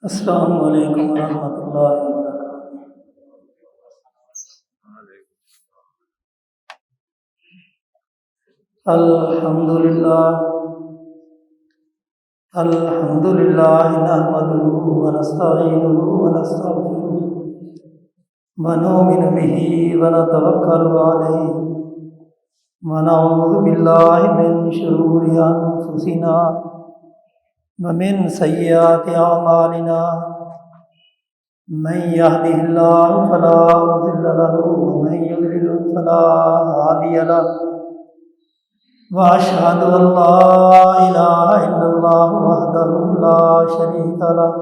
السلام علیکم ورحمۃ اللہ وبرکاتہ۔ الحمد للہ نحمده ونستعینه ونستغفره ونؤمن به ونتوکل علیہ ونعوذ باللہ من شرور انفسنا ومن سیئات اعمالنا من يهده الله فلا مضل له ومن يضلل فلا هادي له وأشهد أن لا إله إلا الله وحده لا شريك له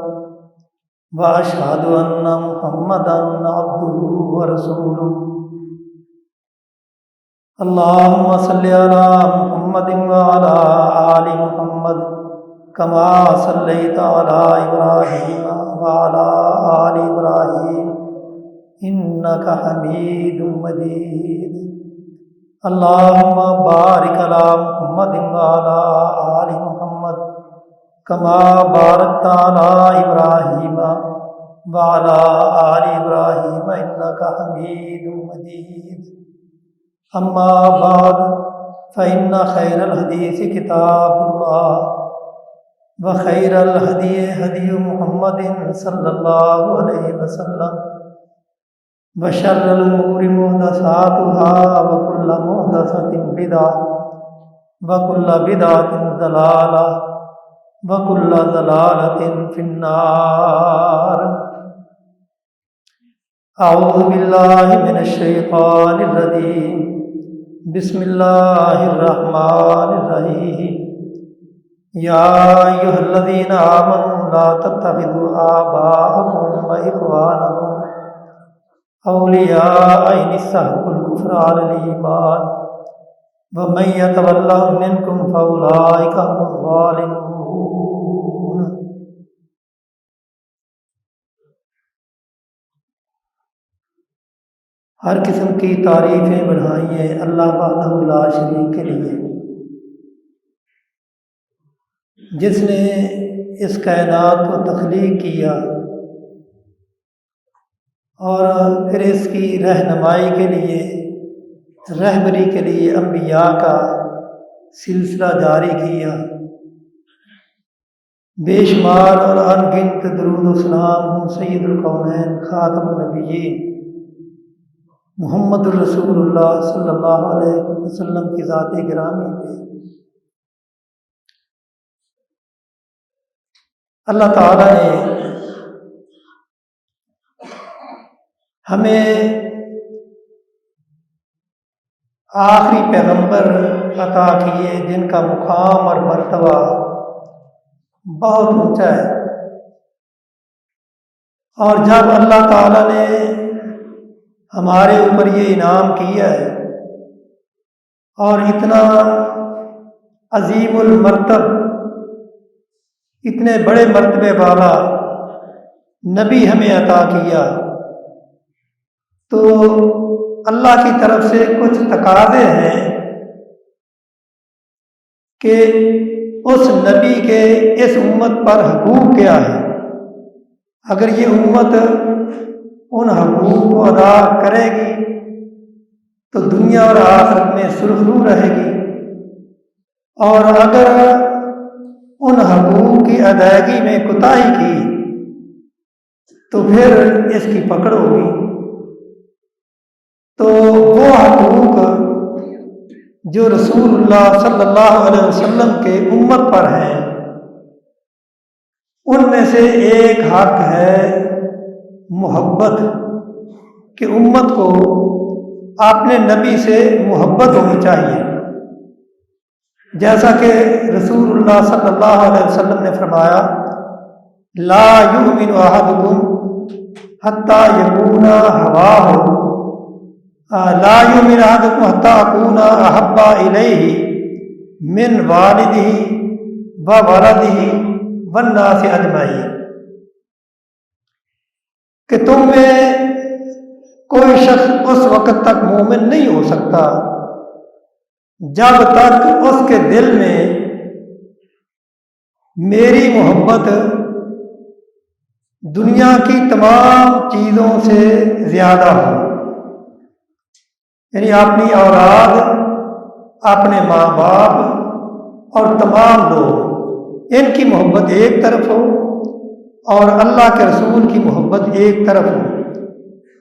وأشهد أن محمدا عبده ورسوله اللهم صل على محمد وعلى آل محمد كما صليت على إبراهيم وعلى آل إبراهيم إنك حميد مجيد اللهم بارك على محمد وعلى آل محمد كما باركت على إبراهيم وعلى آل إبراهيم إنك حميد مجيد أما بعد فإن خير الحديث كتاب الله وخير الهدي هدي محمد صلى الله عليه وسلم وشر الأمور محدثاتها وكل محدثة بدعة وكل بدعة ضلالة وكل ضلالة في النار أعوذ بالله من الشيطان الرجيم بسم الله الرحمن الرحيم يا أيها الذين آمنوا لا تتخذوا آباءكم وإخوانكم أولياء إن استحبوا الكفر على الإيمان ومن يتولهم منكم فأولئك هم الظالمون۔ ہر قسم کی تعریفیں بڑھائیے اللہ وحدہ لا شریک کے لیے، جس نے اس کائنات کو تخلیق کیا اور پھر اس کی رہنمائی کے لیے، رہبری کے لیے انبیاء کا سلسلہ جاری کیا۔ بے شمار اور ان گنت درود و سلام ہوں سید الکونین خاتم النبیین محمد الرسول اللہ صلی اللہ علیہ وسلم کی ذات گرامی پہ۔ اللہ تعالیٰ نے ہمیں آخری پیغمبر عطا کیے جن کا مقام اور مرتبہ بہت اونچا ہے، اور جب اللہ تعالیٰ نے ہمارے اوپر یہ انعام کیا ہے اور اتنا عظیم المرتب، اتنے بڑے مرتبے والا نبی ہمیں عطا کیا، تو اللہ کی طرف سے کچھ تقاضے ہیں کہ اس نبی کے اس امت پر حقوق کیا ہے۔ اگر یہ امت ان حقوق کو ادا کرے گی تو دنیا اور آخرت میں سرخرو رہے گی، اور اگر ان حقوق کی ادائیگی میں کوتاہی کی تو پھر اس کی پکڑ ہوگی۔ تو وہ حقوق جو رسول اللہ صلی اللہ علیہ وسلم کے امت پر ہیں، ان میں سے ایک حق ہے محبت، کہ امت کو اپنے نبی سے محبت ہونی چاہیے، جیسا کہ رسول اللہ صلی اللہ علیہ وسلم نے فرمایا لا یؤمن احدکم حتی یکون ہواہ لا یؤمن احدکم حتی اکون احب الیہ من والدہ وولدہ والناس اجمعین، کہ تم میں کوئی شخص اس وقت تک مومن نہیں ہو سکتا جب تک اس کے دل میں میری محبت دنیا کی تمام چیزوں سے زیادہ ہو، یعنی اپنی اولاد، اپنے ماں باپ اور تمام لوگ، ان کی محبت ایک طرف ہو اور اللہ کے رسول کی محبت ایک طرف ہو،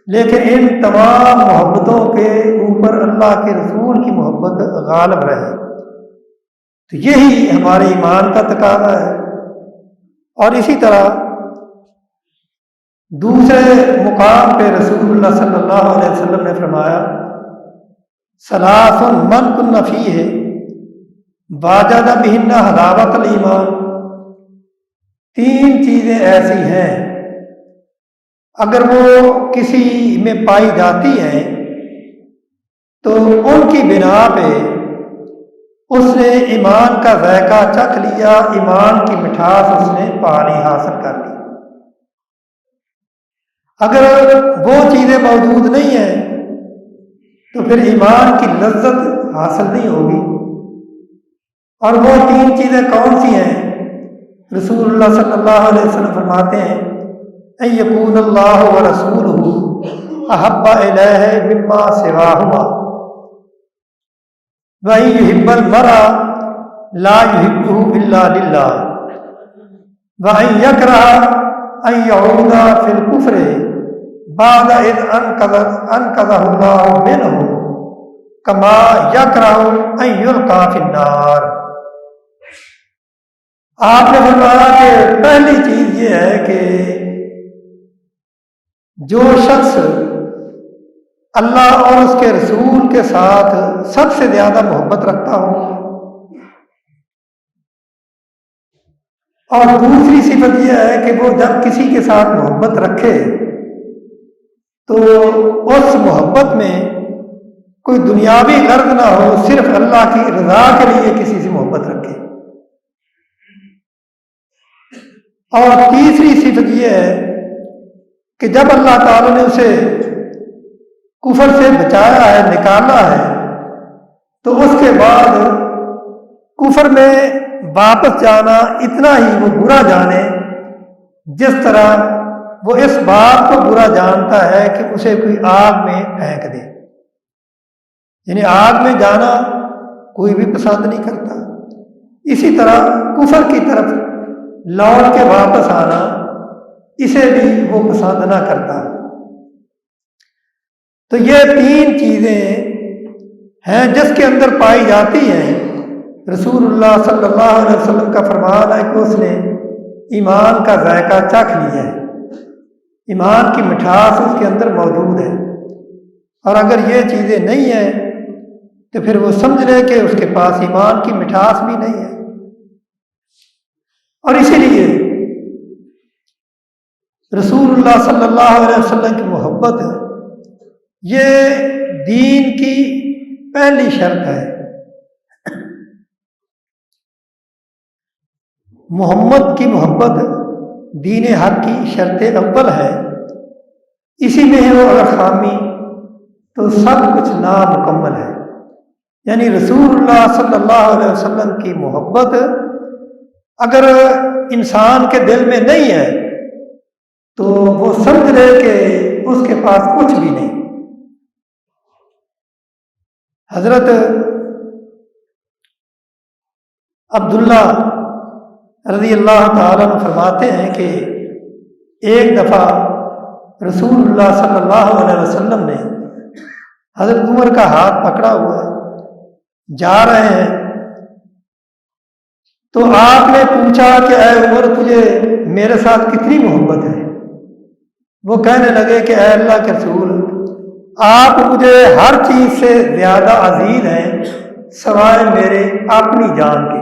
لیکن ان تمام محبتوں کے اوپر اللہ کے رسول کی محبت غالب رہے، تو یہی ہمارے ایمان کا تقاضا ہے۔ اور اسی طرح دوسرے مقام پہ رسول اللہ صلی اللہ علیہ وسلم نے فرمایا، ثلاث من کن فیہ وجد بہن حلاوت الایمان، تین چیزیں ایسی ہیں اگر وہ کسی میں پائی جاتی ہیں تو ان کی بنا پہ اس نے ایمان کا ذائقہ چکھ لیا، ایمان کی مٹھاس اس نے پانی حاصل کر لی۔ اگر وہ چیزیں موجود نہیں ہیں تو پھر ایمان کی لذت حاصل نہیں ہوگی۔ اور وہ تین چیزیں کون سی ہیں؟ رسول اللہ صلی اللہ علیہ وسلم فرماتے ہیں، ان یکون اللہ ورسولہ احب الیہ مما سواہما وان یحب المرء لا یحبہ الا للہ وان یکرہ ان یعود فی الکفر بعد اذ انقذہ اللہ منہ کما یکرہ ان یلقی فی النار۔ آپ نے فرمایا کہ پہلی چیز یہ ہے کہ جو شخص اللہ اور اس کے رسول کے ساتھ سب سے زیادہ محبت رکھتا ہو، اور دوسری صفت یہ ہے کہ وہ جب کسی کے ساتھ محبت رکھے تو اس محبت میں کوئی دنیاوی غرض نہ ہو، صرف اللہ کی رضا کے لیے کسی سے محبت رکھے۔ اور تیسری صفت یہ ہے کہ جب اللہ تعالیٰ نے اسے کفر سے بچایا ہے، نکالا ہے، تو اس کے بعد کفر میں واپس جانا اتنا ہی وہ برا جانے جس طرح وہ اس بات کو برا جانتا ہے کہ اسے کوئی آگ میں پھینک دے، یعنی آگ میں جانا کوئی بھی پسند نہیں کرتا، اسی طرح کفر کی طرف لوٹ کے واپس آنا اسے بھی وہ پسند نہ کرتا۔ تو یہ تین چیزیں ہیں جس کے اندر پائی جاتی ہیں۔ رسول اللہ صلی اللہ علیہ وسلم کا فرمان ہے کہ اس نے ایمان کا ذائقہ چکھ لیا ہے، ایمان کی مٹھاس اس کے اندر موجود ہے، اور اگر یہ چیزیں نہیں ہیں تو پھر وہ سمجھ لے کہ اس کے پاس ایمان کی مٹھاس بھی نہیں ہے۔ اور اسی لیے رسول اللہ صلی اللہ علیہ وسلم کی محبت یہ دین کی پہلی شرط ہے۔ محمد کی محبت دین حق کی شرط اول ہے، اسی میں ہے وہ اگر خامی تو سب کچھ نامکمل ہے۔ یعنی رسول اللہ صلی اللہ علیہ وسلم کی محبت اگر انسان کے دل میں نہیں ہے تو وہ سمجھ لے کہ اس کے پاس کچھ بھی نہیں۔ حضرت عبداللہ رضی اللہ تعالیٰ عنہ فرماتے ہیں کہ ایک دفعہ رسول اللہ صلی اللہ علیہ وسلم نے حضرت عمر کا ہاتھ پکڑا ہوا ہے، جا رہے ہیں، تو آپ نے پوچھا کہ اے عمر تجھے میرے ساتھ کتنی محبت ہے؟ وہ کہنے لگے کہ اے اللہ کے رسول، آپ مجھے ہر چیز سے زیادہ عزیز ہیں سوائے میرے اپنی جان کے،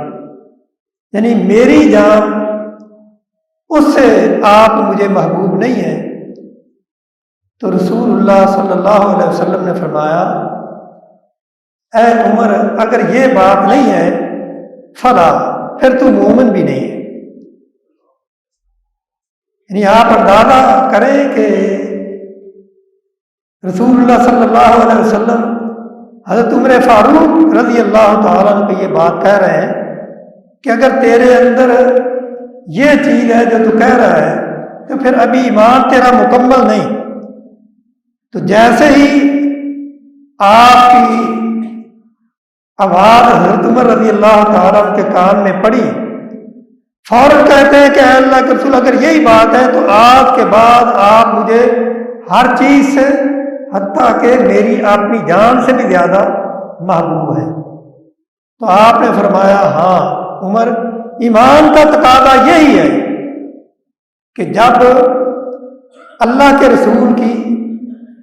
یعنی میری جان اس سے آپ مجھے محبوب نہیں ہیں۔ تو رسول اللہ صلی اللہ علیہ وسلم نے فرمایا، اے عمر اگر یہ بات نہیں ہے فلا، پھر تو مومن بھی نہیں ہے۔ یعنی آپ اندازہ کریں کہ رسول اللہ صلی اللہ علیہ وسلم حضرت عمر فاروق رضی اللہ تعالیٰ عنہ کو یہ بات کہہ رہے ہیں کہ اگر تیرے اندر یہ چیز ہے جو تو کہہ رہا ہے تو پھر ابھی ایمان تیرا مکمل نہیں۔ تو جیسے ہی آپ کی آواز حضرت عمر رضی اللہ تعالیٰ عنہ کے کان میں پڑی، فوراً کہتے ہیں کہ اے اللہ کے رسول اگر یہی بات ہے تو آج کے بعد آپ مجھے ہر چیز سے، حتیٰ کہ میری اپنی جان سے بھی زیادہ محبوب ہے۔ تو آپ نے فرمایا ہاں عمر، ایمان کا تقاضا یہی ہے کہ جب اللہ کے رسول کی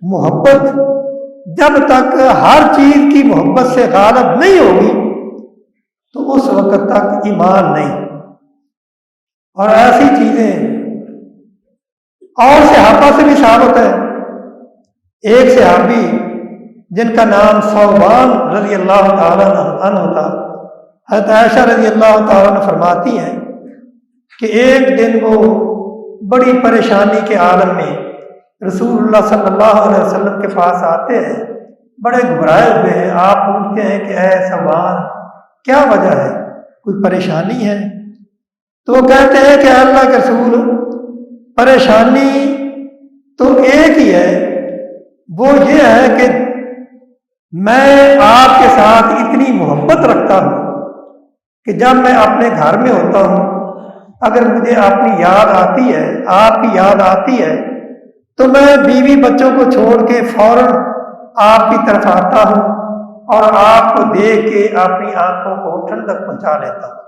محبت جب تک ہر چیز کی محبت سے غالب نہیں ہوگی تو اس وقت تک ایمان نہیں۔ اور ایسی چیزیں اور صحابہ سے بھی ثابت ہے۔ ایک صحابی جن کا نام ثوبان رضی اللہ تعالیٰ عنہ تھا، حضرت عائشہ رضی اللہ تعالیٰ عنہ فرماتی ہیں کہ ایک دن وہ بڑی پریشانی کے عالم میں رسول اللہ صلی اللہ علیہ وسلم کے پاس آتے ہیں، بڑے گھبرائے ہوئے ہیں۔ آپ پوچھتے ہیں کہ اے ثوبان کیا وجہ ہے، کوئی پریشانی ہے؟ تو وہ کہتے ہیں کہ اللہ کے رسول پریشانی تو ایک ہی ہے، وہ یہ ہے کہ میں آپ کے ساتھ اتنی محبت رکھتا ہوں کہ جب میں اپنے گھر میں ہوتا ہوں اگر مجھے اپنی یاد آتی ہے، آپ کی یاد آتی ہے، تو میں بیوی بچوں کو چھوڑ کے فوراً آپ کی طرف آتا ہوں اور آپ کو دیکھ کے اپنی آنکھوں کو ٹھنڈک پہنچا لیتا ہوں۔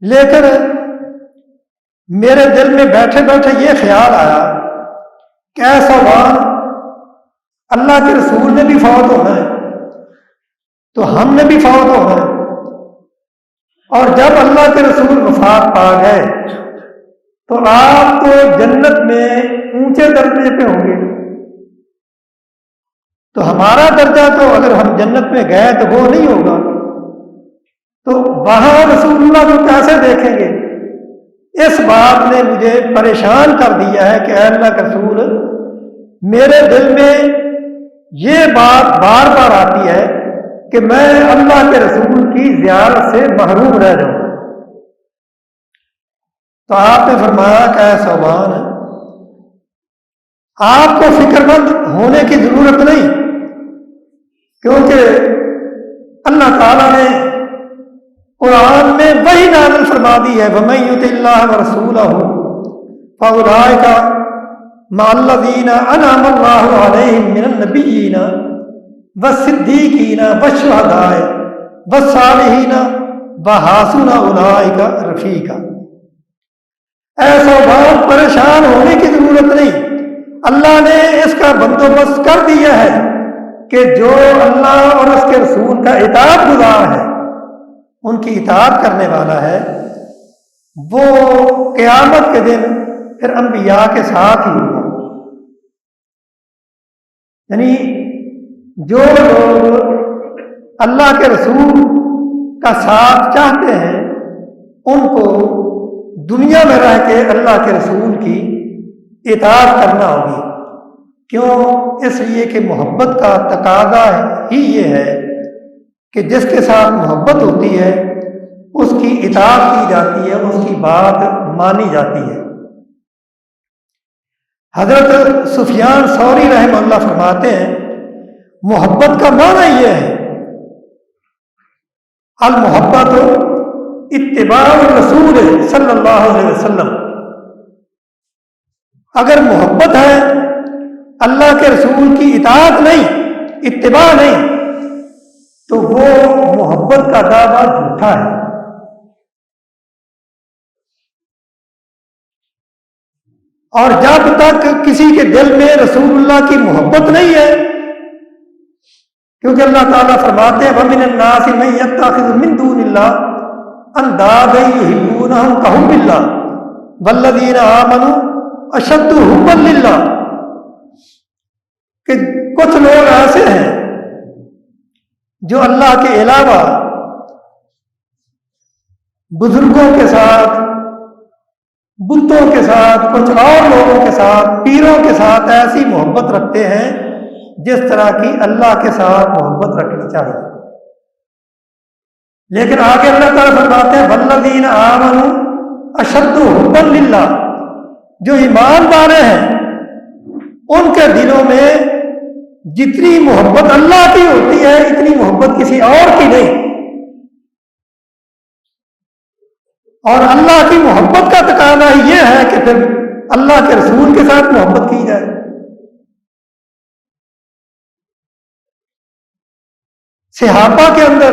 لیکن میرے دل میں بیٹھے بیٹھے یہ خیال آیا کہ اے ثوبان، اللہ کے رسول نے بھی فوت ہونا ہے تو ہم نے بھی فوت ہونا ہے، اور جب اللہ کے رسول وفات پا گئے تو آپ تو جنت میں اونچے درجے پہ ہوں گے، تو ہمارا درجہ تو اگر ہم جنت میں گئے تو وہ نہیں ہوگا، تو وہاں رسول اللہ کو کیسے دیکھیں گے؟ اس بات نے مجھے پریشان کر دیا ہے کہ اے اللہ کے رسول، میرے دل میں یہ بات بار بار آتی ہے کہ میں اللہ کے رسول کی زیارت سے محروم رہ جاؤں۔ تو آپ نے فرمایا کہ اے ثوبان، آپ کو فکر مند ہونے کی ضرورت نہیں، کیونکہ اللہ تعالیٰ نے قرآن میں وہی نازل فرما دی ہے وَمَن يُطِعِ اللَّهَ وَرَسُولَهُ فَأُولَٰئِكَ مَعَ الَّذِينَ أَنْعَمَ اللَّهُ عَلَيْهِم مِّنَ النَّبِيِّينَ وَالصِّدِّيقِينَ وَالشُّهَدَاءِ وَالصَّالِحِينَ وَحَسُنَ أُولَٰئِكَ رَفِیقًا۔ اے ثوبان، پریشان ہونے کی ضرورت نہیں، اللہ نے اس کا بندوبست کر دیا ہے کہ جو اللہ اور اس کے رسول کا اطاعت گزار ہے، ان کی اطاعت کرنے والا ہے، وہ قیامت کے دن پھر انبیاء کے ساتھ ہی ہوگا۔ یعنی جو لوگ اللہ کے رسول کا ساتھ چاہتے ہیں ان کو دنیا میں رہ کے اللہ کے رسول کی اطاعت کرنا ہوگی۔ کیوں؟ اس لیے کہ محبت کا تقاضا ہی یہ ہے کہ جس کے ساتھ محبت ہوتی ہے اس کی اطاعت کی جاتی ہے، اس کی بات مانی جاتی ہے۔ حضرت سفیان ثوری رحمہ اللہ فرماتے ہیں محبت کا معنی یہ ہے المحبت اتباع الرسول صلی اللہ علیہ وسلم۔ اگر محبت ہے، اللہ کے رسول کی اطاعت نہیں، اتباع نہیں، تو وہ محبت کا دعویٰ جھوٹا ہے۔ اور جب تک کسی کے دل میں رسول اللہ کی محبت نہیں ہے، کیونکہ اللہ تعالیٰ فرماتے ہیں وَمِنَ النَّاسِ مَن يَتَّخِذُ مِن دُونِ اللَّهِ أَندَادًا يُحِبُّونَهُمْ كَحُبِّ اللَّهِ وَالَّذِينَ آمَنُوا أَشَدُّ حُبًّا لِلَّهِ۔ کہ کچھ لوگ ایسے ہیں جو اللہ کے علاوہ بزرگوں کے ساتھ، بتوں کے ساتھ، کچھ اور لوگوں کے ساتھ، پیروں کے ساتھ ایسی محبت رکھتے ہیں جس طرح کی اللہ کے ساتھ محبت رکھنی چاہیے۔ لیکن آگے اللہ تعالیٰ فرماتے ہیں وَالَّذِينَ آمَنُوا أَشَدُّ حُبًّا لِلَّهِ، جو ایمان والے ہیں ان کے دلوں میں جتنی محبت اللہ کی ہوتی ہے اتنی محبت کسی اور کی نہیں، اور اللہ کی محبت کا تقاضا یہ ہے کہ پھر اللہ کے رسول کے ساتھ محبت کی جائے۔ صحابہ کے اندر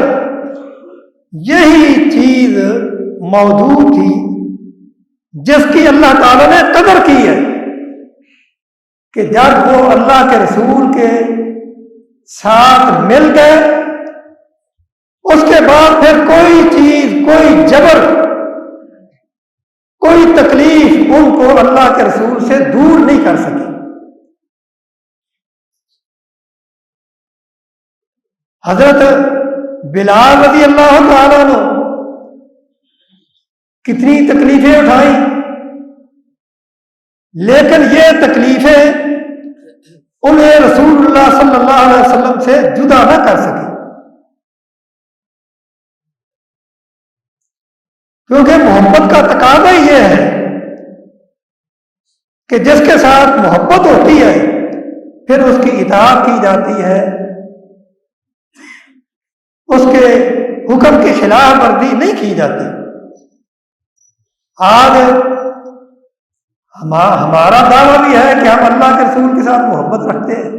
یہی چیز موجود تھی جس کی اللہ تعالیٰ نے قدر کی ہے کہ جب وہ اللہ کے رسول کے ساتھ مل گئے اس کے بعد پھر کوئی چیز، کوئی جبر، کوئی تکلیف ان کو اللہ کے رسول سے دور نہیں کر سکی۔ حضرت بلال رضی اللہ تعالیٰ عنہ کتنی تکلیفیں اٹھائیں، لیکن یہ تکلیفیں انہیں رسول اللہ صلی اللہ علیہ وسلم سے جدا نہ کر سکی، کیونکہ محبت کا تقاضا یہ ہے کہ جس کے ساتھ محبت ہوتی ہے پھر اس کی اطاعت کی جاتی ہے، اس کے حکم کی خلاف ورزی نہیں کی جاتی۔ آج ہمارا دعویٰ بھی ہے کہ ہم اللہ کے رسول کے ساتھ محبت رکھتے ہیں،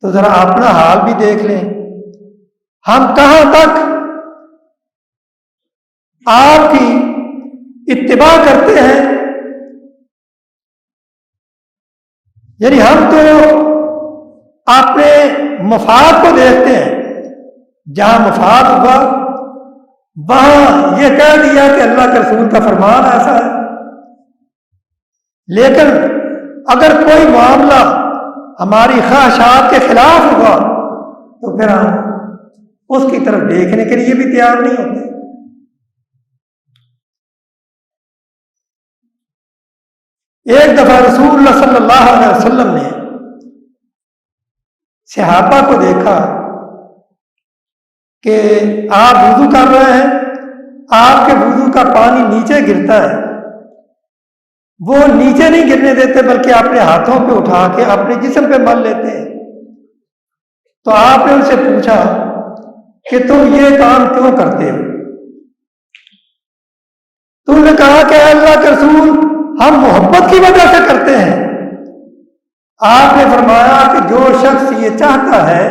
تو ذرا اپنا حال بھی دیکھ لیں، ہم کہاں تک آپ کی اتباع کرتے ہیں۔ یعنی ہم تو اپنے مفاد کو دیکھتے ہیں، جہاں مفاد ہوا وہاں یہ کہہ دیا کہ اللہ کے رسول کا فرمان ایسا ہے، لیکن اگر کوئی معاملہ ہماری خواہشات کے خلاف ہوا تو پھر ہم اس کی طرف دیکھنے کے لیے بھی تیار نہیں ہوتے۔ ایک دفعہ رسول اللہ صلی اللہ علیہ وسلم نے صحابہ کو دیکھا کہ آپ وضو کر رہے ہیں، آپ کے وضو کا پانی نیچے گرتا ہے، وہ نیچے نہیں گرنے دیتے بلکہ اپنے ہاتھوں پہ اٹھا کے اپنے جسم پہ مل لیتے ہیں۔ تو آپ نے ان سے پوچھا کہ تم یہ کام کیوں کرتے ہو؟ تم نے کہا کہ اللہ کے رسول ہم محبت کی وجہ سے کرتے ہیں۔ آپ نے فرمایا کہ جو شخص یہ چاہتا ہے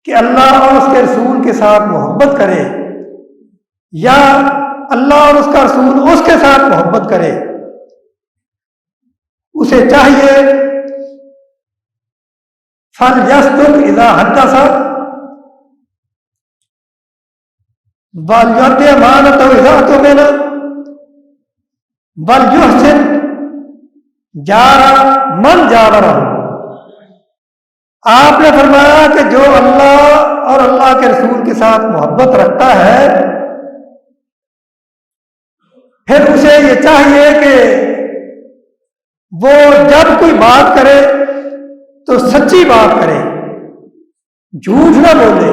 کہ اللہ اور اس کے رسول کے ساتھ محبت کرے یا اللہ اور اس کا رسول اس کے ساتھ محبت کرے، اسے چاہیے فَلْيَصْدُقْ إِذَا حَدَّثَ وَلْيُؤَدِّ أَمَانَتَهُ إِذَا اؤْتُمِنَ وَلْيُحْسِنْ جَارَ مَنْ جَاوَرَهُ۔ آپ نے فرمایا کہ جو اللہ اور اللہ کے رسول کے ساتھ محبت رکھتا ہے پھر اسے یہ چاہیے کہ وہ جب کوئی بات کرے تو سچی بات کرے، جھوٹ نہ بولے،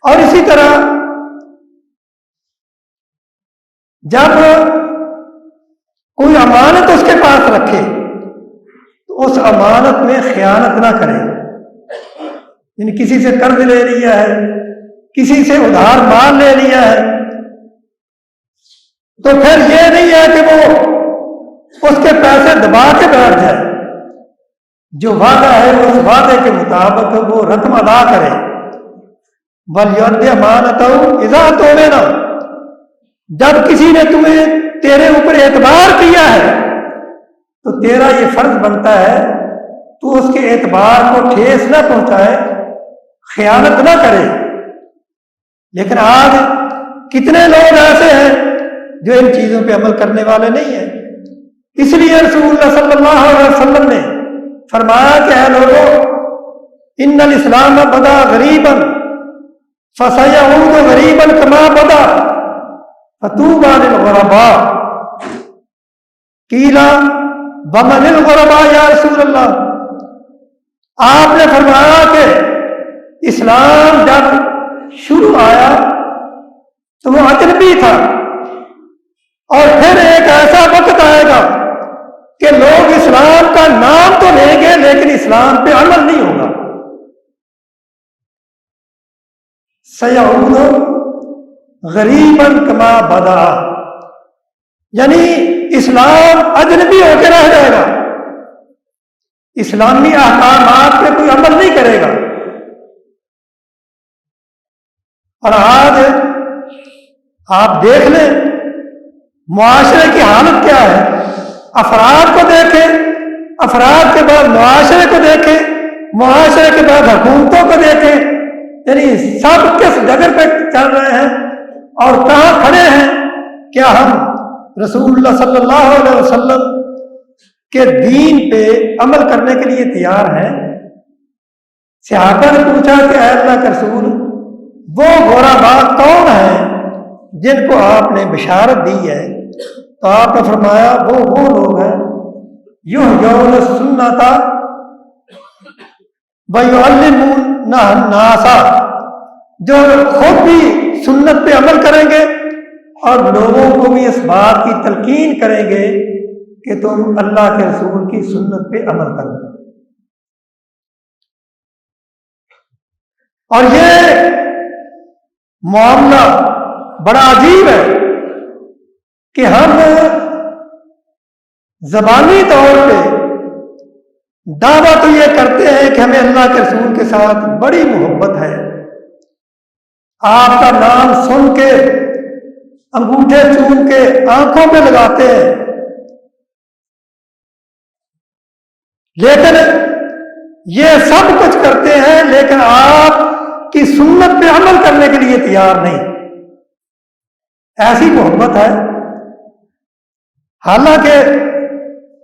اور اسی طرح جب کوئی امانت اس کے پاس رکھے تو اس امانت میں خیانت نہ کرے۔ یعنی کسی سے قرض لے لیا ہے، کسی سے ادھار مال لے لیا ہے، تو پھر یہ نہیں ہے کہ وہ اس کے پیسے دبا کے بیٹھ جائے، جو وعدہ ہے اس وعدے کے مطابق وہ رقم ادا کرے۔ وَلْيُؤَدِّ أَمَانَتَهُ إِذَا اؤْتُمِنَ، جب کسی نے تمہیں تیرے اوپر اعتبار کیا ہے تو تیرا یہ فرض بنتا ہے تو اس کے اعتبار کو ٹھیس نہ پہنچائے، خیانت نہ کرے۔ لیکن آج کتنے لوگ ایسے ہیں جو ان چیزوں پہ عمل کرنے والے نہیں ہیں۔ اس لیے رسول اللہ صلی اللہ علیہ وسلم نے فرمایا کہ اے لوگوں، ان الاسلام بدا غریبا فسیعود غریبا کما بدا فطوبی للغرباء۔ قیل ومن الغرباء یا رسول اللہ، آپ نے فرمایا کہ اسلام جب شروع آیا تو وہ اجنبی تھا، اسلام پہ عمل نہیں ہوگا. سیعود غریباً کما بدا، یعنی اسلام اجنبی ہو کے رہ جائے گا، اسلامی احکامات پہ کوئی عمل نہیں کرے گا. اور آج آپ دیکھ لیں معاشرے کی حالت کیا ہے. افراد کو دیکھیں، افراد کے بعد معاشرے کو دیکھیں، معاشرے کے بعد حکومتوں کو دیکھیں، یعنی سب کس ڈگر پہ چل رہے ہیں اور کہاں کھڑے ہیں. کیا ہم رسول اللہ صلی اللہ علیہ وسلم کے دین پہ عمل کرنے کے لیے تیار ہیں؟ صحابہ نے پوچھا کہ اے اللہ کے رسول، وہ غرباء کون ہیں جن کو آپ نے بشارت دی ہے؟ تو آپ نے فرمایا وہ لوگ ہیں یحیون السنۃ ویعلمون الناس، جو خود بھی سنت پہ عمل کریں گے اور لوگوں کو بھی اس بات کی تلقین کریں گے کہ تم اللہ کے رسول کی سنت پہ عمل کرو. اور یہ معاملہ بڑا عجیب ہے کہ ہم زبانی طور پہ دعویٰ تو یہ کرتے ہیں کہ ہمیں اللہ کے رسول کے ساتھ بڑی محبت ہے، آپ کا نام سن کے انگوٹھے چوم کے آنکھوں پہ لگاتے ہیں، لیکن یہ سب کچھ کرتے ہیں لیکن آپ کی سنت پہ عمل کرنے کے لیے تیار نہیں. ایسی محبت ہے. حالانکہ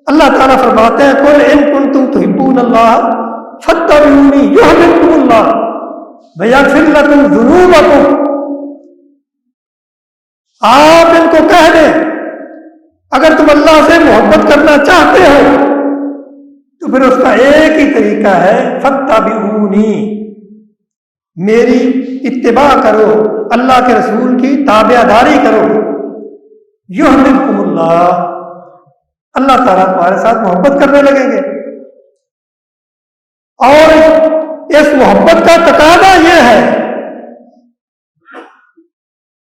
اللہ تعالیٰ فرماتے ہیں قل ان کنتم تحبون اللہ فاتبعونی یحببکم اللہ ویغفر لکم ذنوبکم. آپ ان کو کہہ دیں اگر تم اللہ سے محبت کرنا چاہتے ہو تو پھر اس کا ایک ہی طریقہ ہے فاتبعونی، میری اتباع کرو، اللہ کے رسول کی تابع داری کرو. یحببکم اللہ، اللہ تعالیٰ تمہارے ساتھ محبت کرنے لگیں گے. اور اس محبت کا تقاضا یہ ہے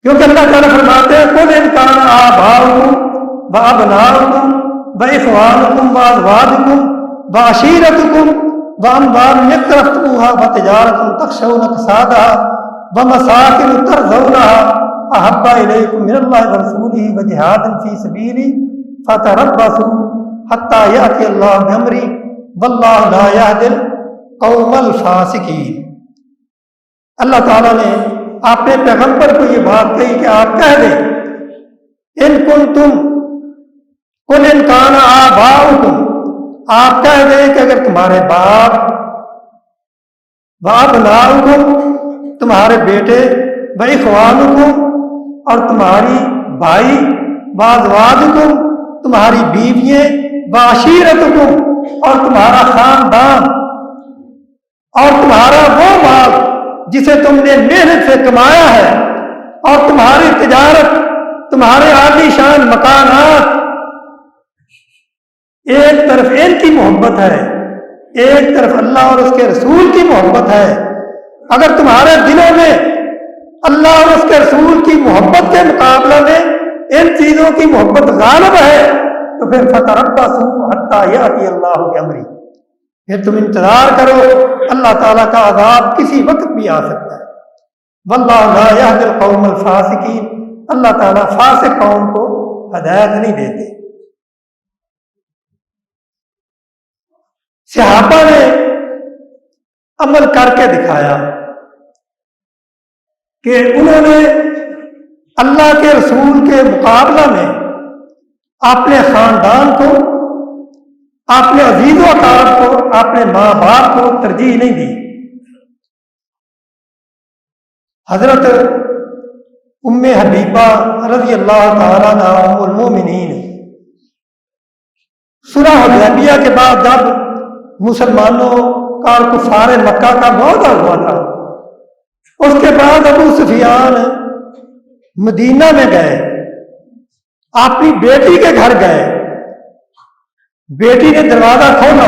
کیونکہ اللہ تعالیٰ فرماتے ہیں قل ان کان آباؤکم وابناؤکم واخوانکم وازواجکم وعشیرتکم واموال اقترفتموها وتجارة تخشون کسادها ومساکن ترضونها احب الیکم من اللہ ورسولہ وجہاد فی سبیلہ فتربصوا حتی یأتی اللہ بامرہ واللہ لا یہدی القوم الفاسقین. اللہ تعالیٰ نے اپنے پیغمبر کو یہ بات کہی کہ آپ کہہ دیں ان کنتم قل ان کان آباؤکم، آپ کہہ دیں کہ اگر تمہارے باپ وابناؤکم، تمہارے بیٹے واخوانکم، اور تمہاری بھائی وازواجکم، تمہاری بیوییں وعشیرتکم، اور تمہارا خاندان، اور تمہارا وہ مال جسے تم نے محنت سے کمایا ہے، اور تمہاری تجارت، تمہارے عالی شان مکانات، ایک طرف ان کی محبت ہے، ایک طرف اللہ اور اس کے رسول کی محبت ہے. اگر تمہارے دلوں میں اللہ اور اس کے رسول کی محبت کے مقابلہ میں ان چیزوں کی محبت غالب ہے تو پھر فتربصوا حتی یأتی اللہ بامرہ، پھر تم انتظار کرو، اللہ تعالیٰ کا عذاب کسی وقت بھی آ سکتا ہے. واللہ لا یہدی القوم الفاسقین، اللہ تعالیٰ فاسق قوم کو ہدایت نہیں دیتے. صحابہ نے عمل کر کے دکھایا کہ انہوں نے اللہ کے رسول کے مقابلہ میں اپنے خاندان کو، اپنے عزیز و اقارب کو، اپنے ماں باپ کو ترجیح نہیں دی. حضرت ام حبیبہ رضی اللہ تعالیٰ عنہا ام المومنین صلح حدیبیہ کے بعد جب مسلمانوں کا اور کفار مکہ کا معاہدہ ہوا تھا، اس کے بعد ابو سفیان مدینہ میں گئے، اپنی بیٹی کے گھر گئے. بیٹی نے دروازہ کھولا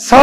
100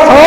100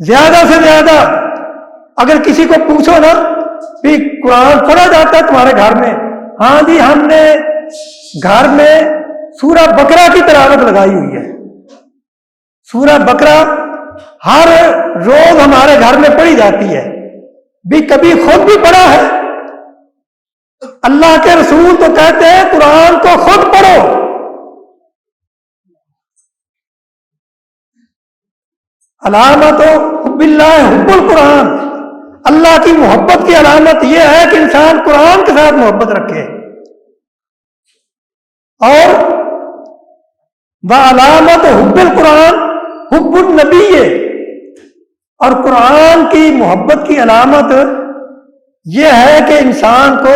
زیادہ سے زیادہ اگر کسی کو پوچھو نا کہ قرآن پڑھا جاتا ہے تمہارے گھر میں؟ ہاں جی، ہم نے گھر میں سورہ بقرہ کی تلاوت لگائی ہوئی ہے. سورہ بقرہ ہر روز ہمارے گھر میں پڑھی جاتی ہے. بھی کبھی خود بھی پڑھا ہے؟ اللہ کے رسول تو کہتے ہیں قرآن کو خود پڑھو. علامت حب اللہ حب القرآن، اللہ کی محبت کی علامت یہ ہے کہ انسان قرآن کے ساتھ محبت رکھے. اور علامت حب القرآن حب النبی، اور قرآن کی محبت کی علامت یہ ہے کہ انسان کو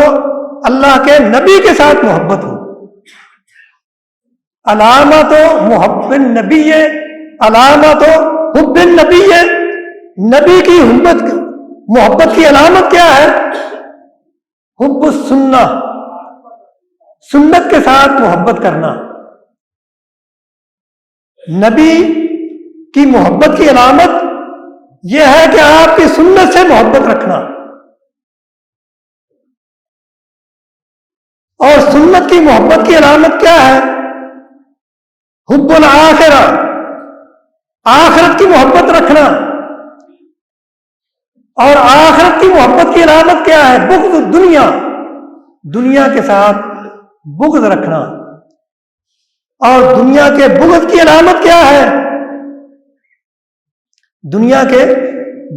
اللہ کے نبی کے ساتھ محبت ہو. علامت محب النبی، علامت حب النبی، نبی کی محبت کی علامت کیا ہے؟ حب السنہ، سنت کے ساتھ محبت کرنا. نبی کی محبت کی علامت یہ ہے کہ آپ کی سنت سے محبت رکھنا. اور سنت کی محبت کی علامت کیا ہے؟ حب الآخرہ، آخرت کی محبت رکھنا. اور آخرت کی محبت کی علامت کیا ہے؟ بغض دنیا، دنیا کے ساتھ بغض رکھنا. اور دنیا کے بغض کی علامت کیا ہے؟ دنیا کے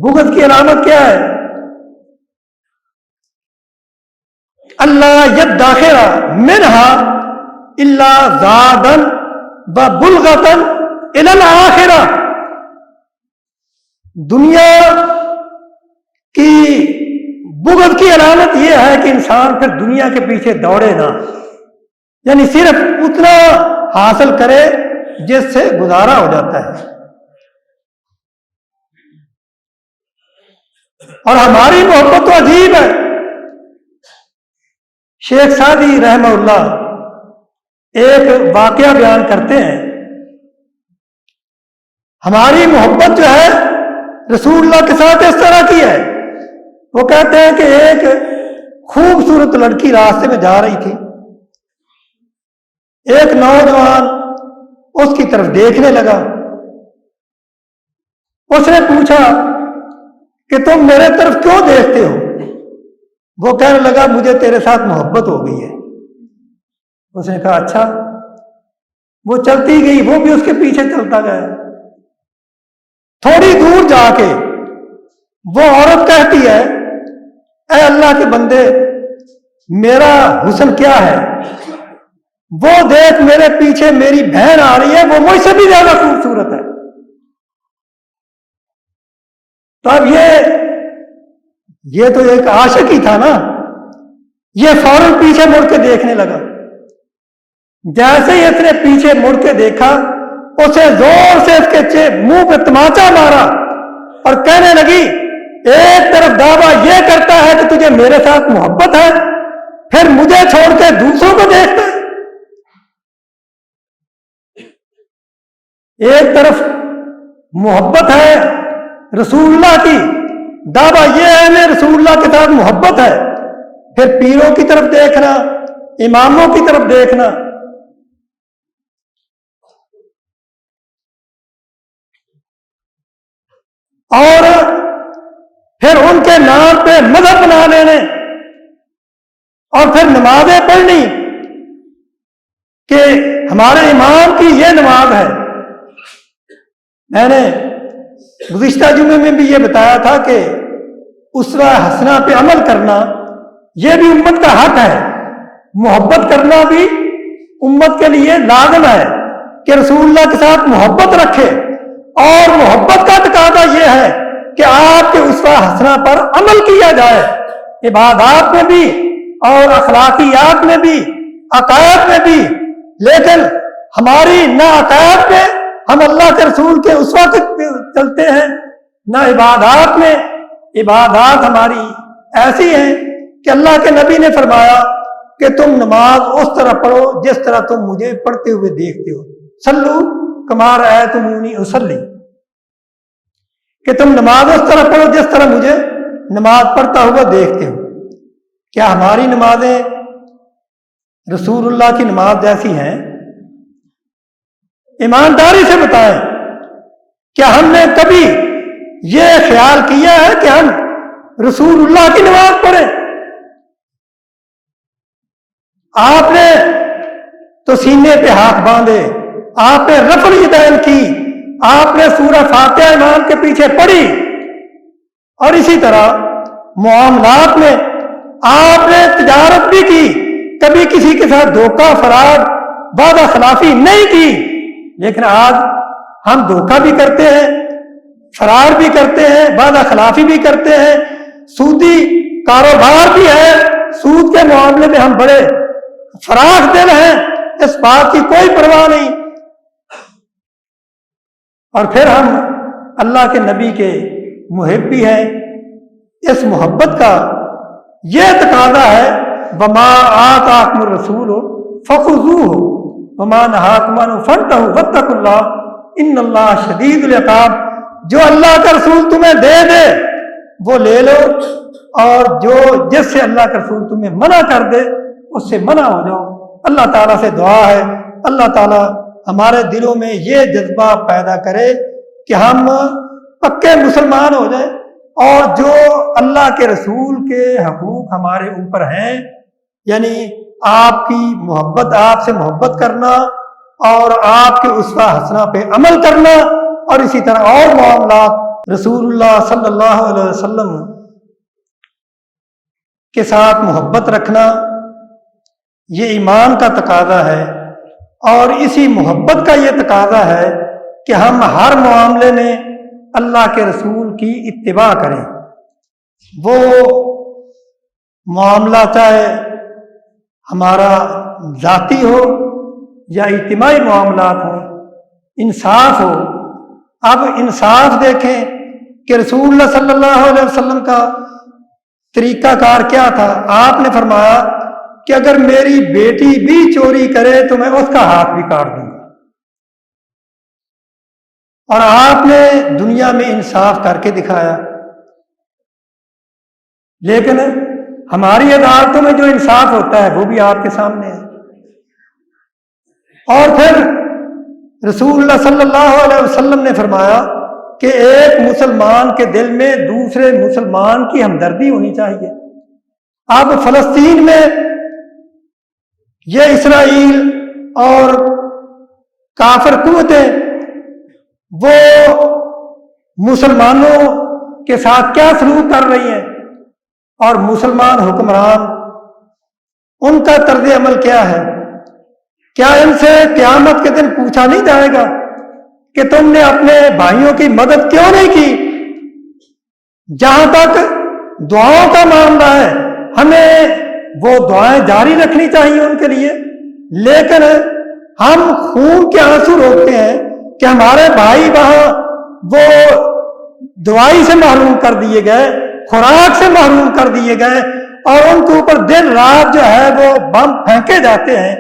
بغض کی علامت کیا ہے؟ اللہ یدخر منہا الا زادن وبلغتن الی الآخرہ. دنیا کی بغض کی علامت یہ ہے کہ انسان پھر دنیا کے پیچھے دوڑے نہ، یعنی صرف اتنا حاصل کرے جس سے گزارا ہو جاتا ہے. اور ہماری محبت تو عجیب ہے. شیخ سعدی رحمہ اللہ ایک واقعہ بیان کرتے ہیں. ہماری محبت جو ہے رسول اللہ کے ساتھ اس طرح کی ہے. وہ کہتے ہیں کہ ایک خوبصورت لڑکی راستے میں جا رہی تھی. ایک نوجوان اس کی طرف دیکھنے لگا. اس نے پوچھا کہ تم میرے طرف کیوں دیکھتے ہو؟ وہ کہنے لگا مجھے تیرے ساتھ محبت ہو گئی ہے. اس نے کہا اچھا. وہ چلتی گئی، وہ بھی اس کے پیچھے چلتا گیا. تھوڑی دور جا کے وہ عورت کہتی ہے اے اللہ کے بندے، میرا حسن کیا ہے؟ وہ دیکھ میرے پیچھے میری بہن آ رہی ہے، وہ مجھ سے بھی زیادہ خوبصورت ہے. تو اب یہ تو ایک عاشق ہی تھا نا. یہ فوراً پیچھے مڑ کے دیکھنے لگا. جیسے ہی اس نے پیچھے مڑ کے دیکھا، اسے زور سے اس کے منہ پہ تماچا مارا اور کہنے لگی ایک طرف دعویٰ یہ کرتا ہے کہ تجھے میرے ساتھ محبت ہے، پھر مجھے چھوڑ کے دوسروں کو دیکھتا ہے. ایک طرف محبت ہے رسول اللہ کی، دعویٰ یہ ہے میں رسول اللہ کے ساتھ محبت ہے، پھر پیروں کی طرف دیکھنا، اماموں کی طرف دیکھنا. اور پھر ان کے نام پہ مذہب بنا لینے، اور پھر نمازیں پڑھنی کہ ہمارے امام کی یہ نماز ہے. میں نے گزشتہ جمعے میں بھی یہ بتایا تھا کہ اسوہ حسنہ پہ عمل کرنا یہ بھی امت کا حق ہے. محبت کرنا بھی امت کے لیے لازم ہے کہ رسول اللہ کے ساتھ محبت رکھے. اور محبت کا تقاضا یہ ہے کہ آپ کے اسوہ حسنہ پر عمل کیا جائے، عبادات میں بھی اور اخلاقیات میں بھی، عقائد میں بھی. لیکن ہماری نہ عقائد میں ہم اللہ کے رسول کے اسوہ کے چلتے ہیں، نہ عبادات میں. عبادات ہماری ایسی ہیں کہ اللہ کے نبی نے فرمایا کہ تم نماز اس طرح پڑھو جس طرح تم مجھے پڑھتے ہوئے دیکھتے ہو. صلو کما رأیتمونی اصلی. کہ تم نماز اس طرح پڑھو جس طرح مجھے نماز پڑھتا ہوا دیکھتے ہو۔ کیا ہماری نمازیں رسول اللہ کی نماز جیسی ہیں؟ ایمانداری سے بتائیں، کیا ہم نے کبھی یہ خیال کیا ہے کہ ہم رسول اللہ کی نماز پڑھیں؟ آپ نے تو سینے پہ ہاتھ باندھے، آپ نے رفع الیدین کی، آپ نے سورہ فاتحہ امام کے پیچھے پڑھی، اور اسی طرح معاملات میں آپ نے تجارت بھی کی، کبھی کسی کے ساتھ دھوکہ فراڈ وعدہ خلافی نہیں کی۔ لیکن آج ہم دھوکہ بھی کرتے ہیں، فراڈ بھی کرتے ہیں، وعدہ خلافی بھی کرتے ہیں، سودی کاروبار بھی ہے، سود کے معاملے میں ہم بڑے فراخ دل ہیں، اس بات کی کوئی پرواہ نہیں۔ اور پھر ہم اللہ کے نبی کے محب بھی ہیں۔ اس محبت کا یہ تقاضا ہے، وما آتاکم الرسول فخذوہ وما نہاکم عنہ فانتہوا واتقوا اللہ ان اللہ شدید العقاب۔ جو اللہ کا رسول تمہیں دے دے وہ لے لو، اور جس سے اللہ کا رسول تمہیں منع کر دے اس سے منع ہو جاؤ۔ اللہ تعالیٰ سے دعا ہے اللہ تعالیٰ ہمارے دلوں میں یہ جذبہ پیدا کرے کہ ہم پکے مسلمان ہو جائیں، اور جو اللہ کے رسول کے حقوق ہمارے اوپر ہیں، یعنی آپ کی محبت، آپ سے محبت کرنا، اور آپ کے اسوہ حسنہ پہ عمل کرنا، اور اسی طرح اور معاملات رسول اللہ صلی اللہ علیہ وسلم کے ساتھ محبت رکھنا، یہ ایمان کا تقاضا ہے۔ اور اسی محبت کا یہ تقاضا ہے کہ ہم ہر معاملے میں اللہ کے رسول کی اتباع کریں، وہ معاملہ چاہے ہمارا ذاتی ہو یا اجتماعی معاملات ہوں، انصاف ہو۔ اب انصاف دیکھیں کہ رسول اللہ صلی اللہ علیہ وسلم کا طریقہ کار کیا تھا۔ آپ نے فرمایا کہ اگر میری بیٹی بھی چوری کرے تو میں اس کا ہاتھ بھی کاٹ دوں گا، اور آپ نے دنیا میں انصاف کر کے دکھایا۔ لیکن ہماری عدالتوں میں جو انصاف ہوتا ہے وہ بھی آپ کے سامنے ہے۔ اور پھر رسول اللہ صلی اللہ علیہ وسلم نے فرمایا کہ ایک مسلمان کے دل میں دوسرے مسلمان کی ہمدردی ہونی چاہیے۔ اب فلسطین میں یہ اسرائیل اور کافر قوتیں وہ مسلمانوں کے ساتھ کیا سلوک کر رہی ہیں، اور مسلمان حکمران ان کا طرز عمل کیا ہے؟ کیا ان سے قیامت کے دن پوچھا نہیں جائے گا کہ تم نے اپنے بھائیوں کی مدد کیوں نہیں کی؟ جہاں تک دعاؤں کا معاملہ ہے، ہمیں وہ دعائیں جاری رکھنی چاہیے ان کے لیے، لیکن ہم خون کے آنسو روکتے ہیں کہ ہمارے بھائی وہاں وہ دوائی سے محروم کر دیے گئے، خوراک سے محروم کر دیے گئے، اور ان کے اوپر دن رات جو ہے وہ بم پھینکے جاتے ہیں،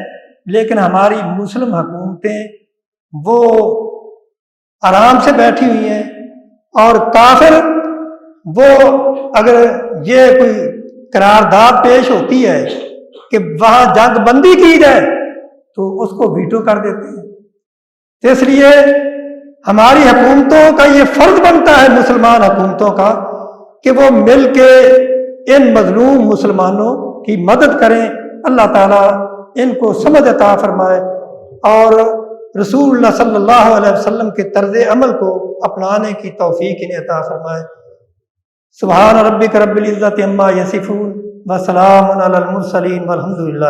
لیکن ہماری مسلم حکومتیں وہ آرام سے بیٹھی ہوئی ہیں، اور کافر وہ اگر یہ کوئی قرارداد پیش ہوتی ہے کہ وہاں جنگ بندی کی جائے تو اس کو ویٹو کر دیتے ہیں۔ تو اس لیے ہماری حکومتوں کا یہ فرض بنتا ہے، مسلمان حکومتوں کا، کہ وہ مل کے ان مظلوم مسلمانوں کی مدد کریں۔ اللہ تعالیٰ ان کو سمجھ عطا فرمائے، اور رسول اللہ صلی اللہ علیہ وسلم کے طرز عمل کو اپنانے کی توفیق انہیں عطا فرمائے۔ سبحان ربک رب العزت عما یصفون وسلام علی المرسلین والحمد للہ۔